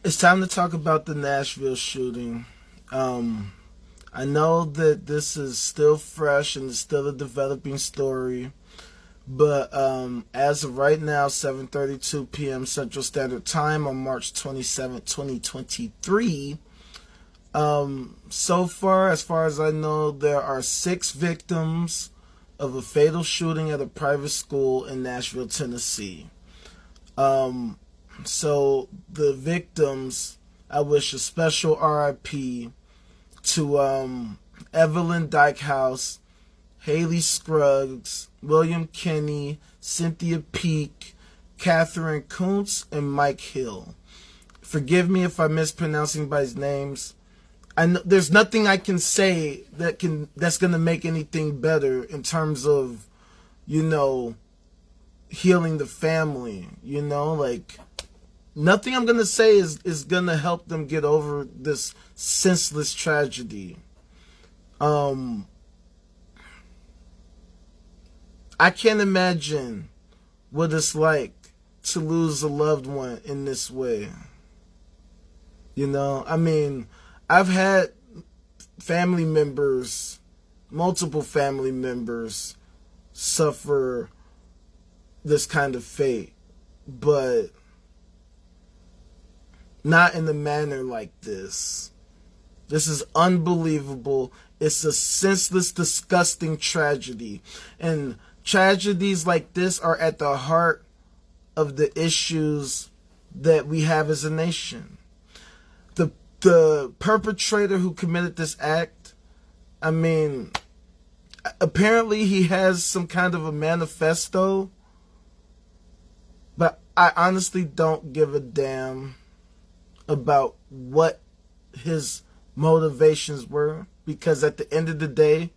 It's time to talk about the Nashville shooting. I know that this is still fresh and it's still a developing story, but as of right now, 7:32 p.m. Central Standard Time on March 27, 2023, so far as I know, there are 6 victims of a fatal shooting at a private school in Nashville, Tennessee. So the victims, I wish a special RIP to Evelyn Dykehouse, Haley Scruggs, William Kinney, Cynthia Peak, Catherine Kuntz, and Mike Hill. Forgive me if I mispronounce anybody's names. I know there's nothing I can say that's gonna make anything better in terms of, healing the family. Like, nothing I'm gonna say is gonna help them get over this senseless tragedy. I can't imagine what it's like to lose a loved one in this way. I've had multiple family members suffer this kind of fate, but not in a manner like this. This is unbelievable. It's a senseless, disgusting tragedy. And tragedies like this are at the heart of the issues that we have as a nation. The perpetrator who committed this act, apparently he has some kind of a manifesto, but I honestly don't give a damn about what his motivations were, because at the end of the day,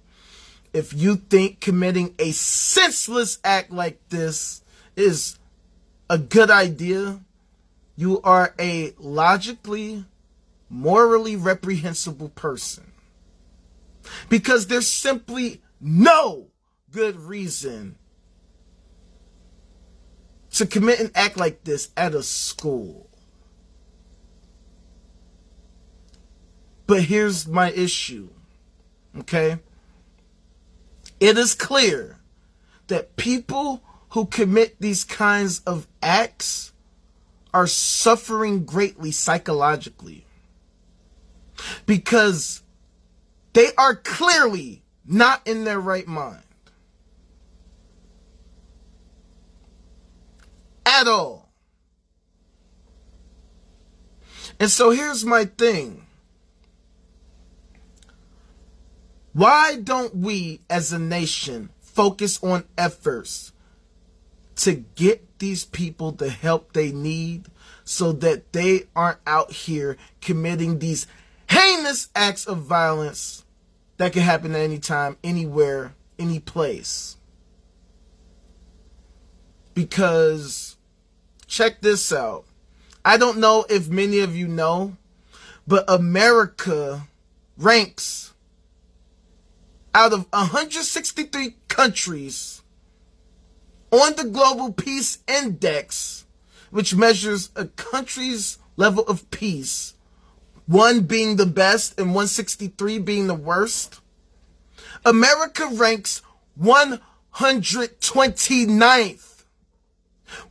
if you think committing a senseless act like this is a good idea, you are a logically, morally reprehensible person. Because there's simply no good reason to commit an act like this at a school. But here's my issue, okay? It is clear that people who commit these kinds of acts are suffering greatly psychologically, because they are clearly not in their right mind at all. And so here's my thing. Why don't we as a nation focus on efforts to get these people the help they need so that they aren't out here committing these heinous acts of violence that can happen at any time, anywhere, any place? Because check this out. I don't know if many of you know, but America ranks out of 163 countries on the Global Peace Index, which measures a country's level of peace, 1 being the best and 163 being the worst. America ranks 129th.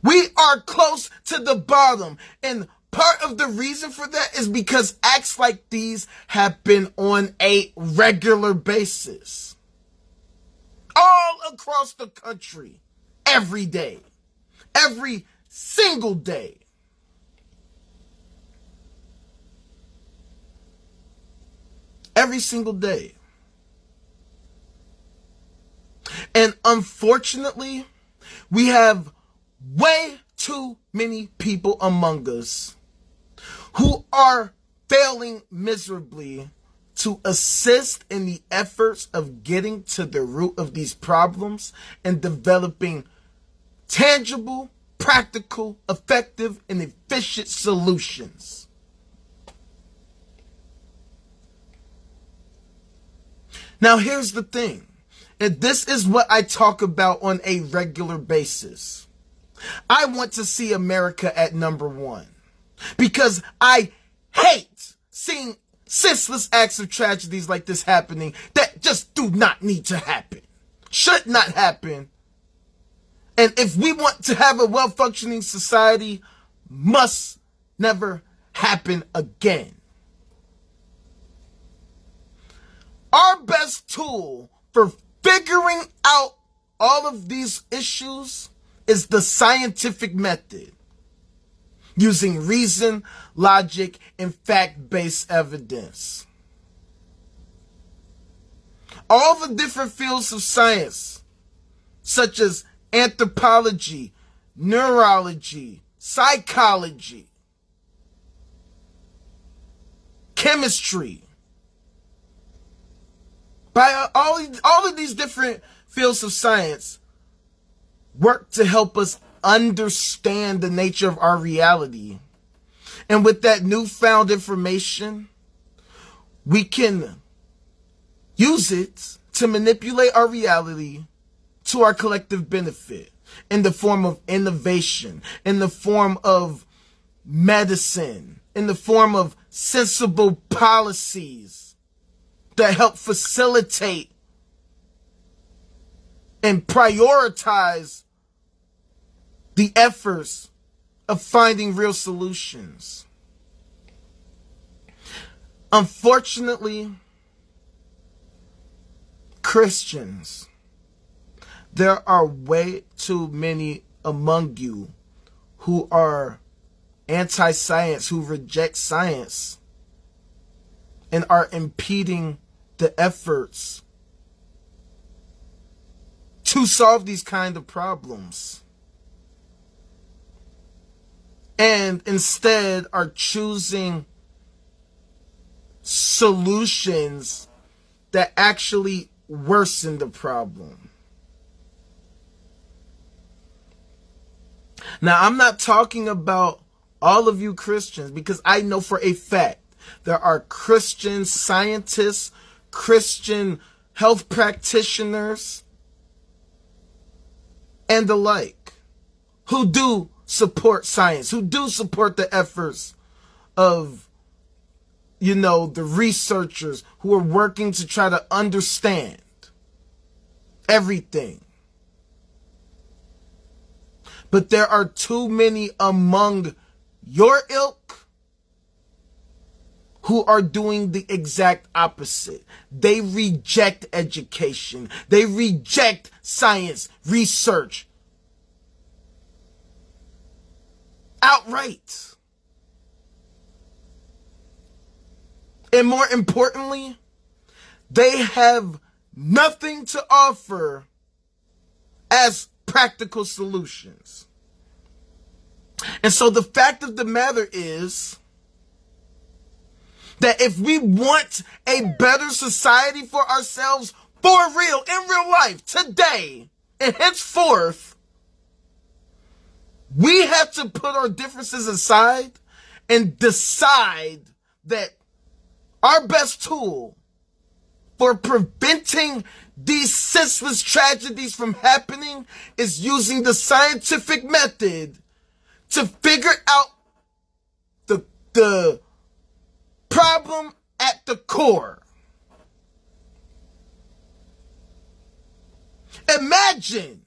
We are close to the bottom, and part of the reason for that is because acts like these happen on a regular basis. All across the country. Every day. Every single day. Every single day. And unfortunately, we have way too many people among us who are failing miserably to assist in the efforts of getting to the root of these problems and developing tangible, practical, effective, and efficient solutions. Now, here's the thing, and this is what I talk about on a regular basis. I want to see America at number 1. Because I hate seeing senseless acts of tragedies like this happening that just do not need to happen. Should not happen. And if we want to have a well-functioning society, must never happen again. Our best tool for figuring out all of these issues is the scientific method, using reason, logic, and fact-based evidence. All the different fields of science, such as anthropology, neurology, psychology, chemistry, by all of these different fields of science work to help us understand the nature of our reality. And with that newfound information, we can use it to manipulate our reality to our collective benefit in the form of innovation, in the form of medicine, in the form of sensible policies that help facilitate and prioritize the efforts of finding real solutions. Unfortunately, Christians, there are way too many among you who are anti-science, who reject science, and are impeding the efforts to solve these kind of problems. And instead are choosing solutions that actually worsen the problem. Now, I'm not talking about all of you Christians, because I know for a fact there are Christian scientists, Christian health practitioners, and the like, who do support science, who do support the efforts of, the researchers who are working to try to understand everything. But there are too many among your ilk who are doing the exact opposite. They reject education. They reject science, research, outright. And more importantly, they have nothing to offer as practical solutions. And so the fact of the matter is that if we want a better society for ourselves, for real, in real life, today, and henceforth, we have to put our differences aside and decide that our best tool for preventing these senseless tragedies from happening is using the scientific method to figure out the problem at the core. Imagine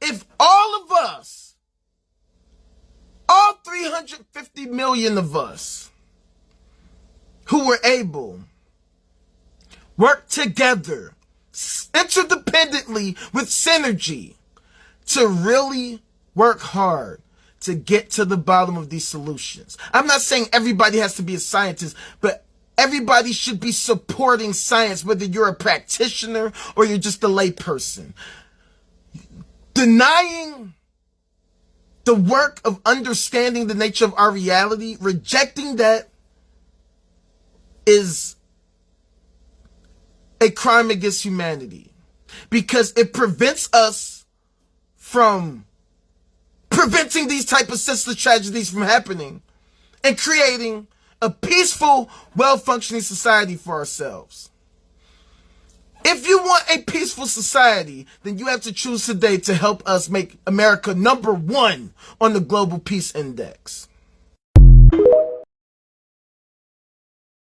if all of us, all 350 million of us who were able, work together interdependently with synergy to really work hard to get to the bottom of these solutions. I'm not saying everybody has to be a scientist, but everybody should be supporting science, whether you're a practitioner or you're just a layperson. Denying the work of understanding the nature of our reality, rejecting that, is a crime against humanity, because it prevents us from preventing these type of senseless tragedies from happening and creating a peaceful, well-functioning society for ourselves. If you want a peaceful society, then you have to choose today to help us make America #1 on the Global Peace Index.